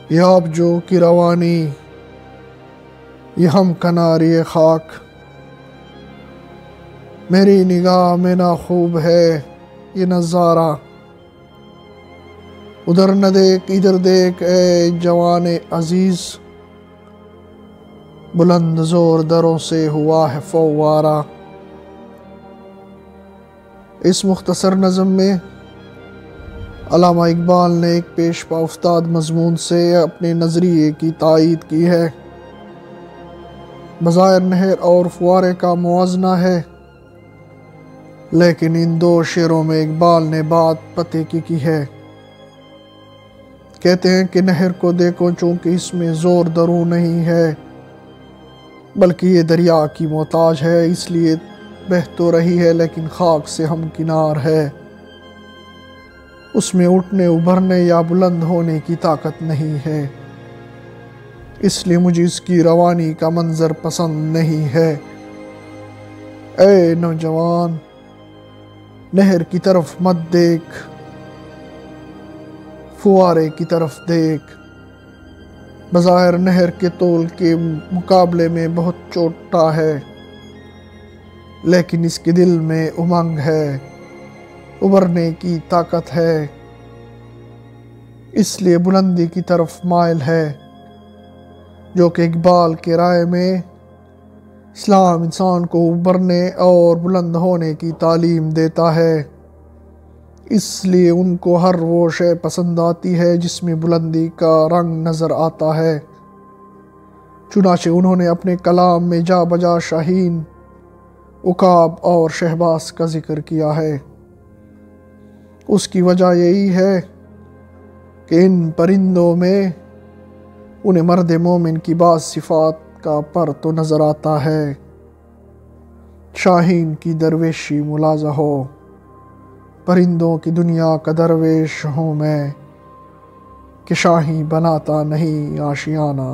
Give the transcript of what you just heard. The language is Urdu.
یہ آبجو کی روانی، یہ ہم کناری خاک، میری نگاہ میں نہ خوب ہے یہ نظارہ، ادھر نہ دیکھ ادھر دیکھ اے جوان عزیز، بلند زور دروں سے ہوا ہے فوارہ۔ اس مختصر نظم میں علامہ اقبال نے ایک پیش پا افتاد مضمون سے اپنے نظریے کی تائید کی ہے۔ بظاہر نہر اور فوارے کا موازنہ ہے، لیکن ان دو شعروں میں اقبال نے بات پتے کی ہے۔ کہتے ہیں کہ نہر کو دیکھو چونکہ اس میں زور دروں نہیں ہے، بلکہ یہ دریا کی محتاج ہے، اس لیے بہہ تو رہی ہے لیکن خاک سے ہمکنار ہے، اس میں اٹھنے ابھرنے یا بلند ہونے کی طاقت نہیں ہے، اس لیے مجھے اس کی روانی کا منظر پسند نہیں ہے۔ اے نوجوان، نہر کی طرف مت دیکھ، فوارے کی طرف دیکھ، بظاہر نہر کے طول کے مقابلے میں بہت چھوٹا ہے، لیکن اس کے دل میں امنگ ہے، ابھرنے کی طاقت ہے، اس لیے بلندی کی طرف مائل ہے، جو کہ اقبال کے رائے میں اسلام انسان کو ابھرنے اور بلند ہونے کی تعلیم دیتا ہے، اس لیے ان کو ہر وہ شے پسند آتی ہے جس میں بلندی کا رنگ نظر آتا ہے۔ چنانچہ انہوں نے اپنے کلام میں جا بجا شاہین، عقاب اور شہباز کا ذکر کیا ہے۔ اس کی وجہ یہی ہے کہ ان پرندوں میں انہیں مرد مومن کی بعض صفات کا پر تو نظر آتا ہے۔ شاہین کی درویشی ملاحظہ ہو، پرندوں کی دنیا کا درویش ہوں میں، کہ شاہین بناتا نہیں آشیانہ۔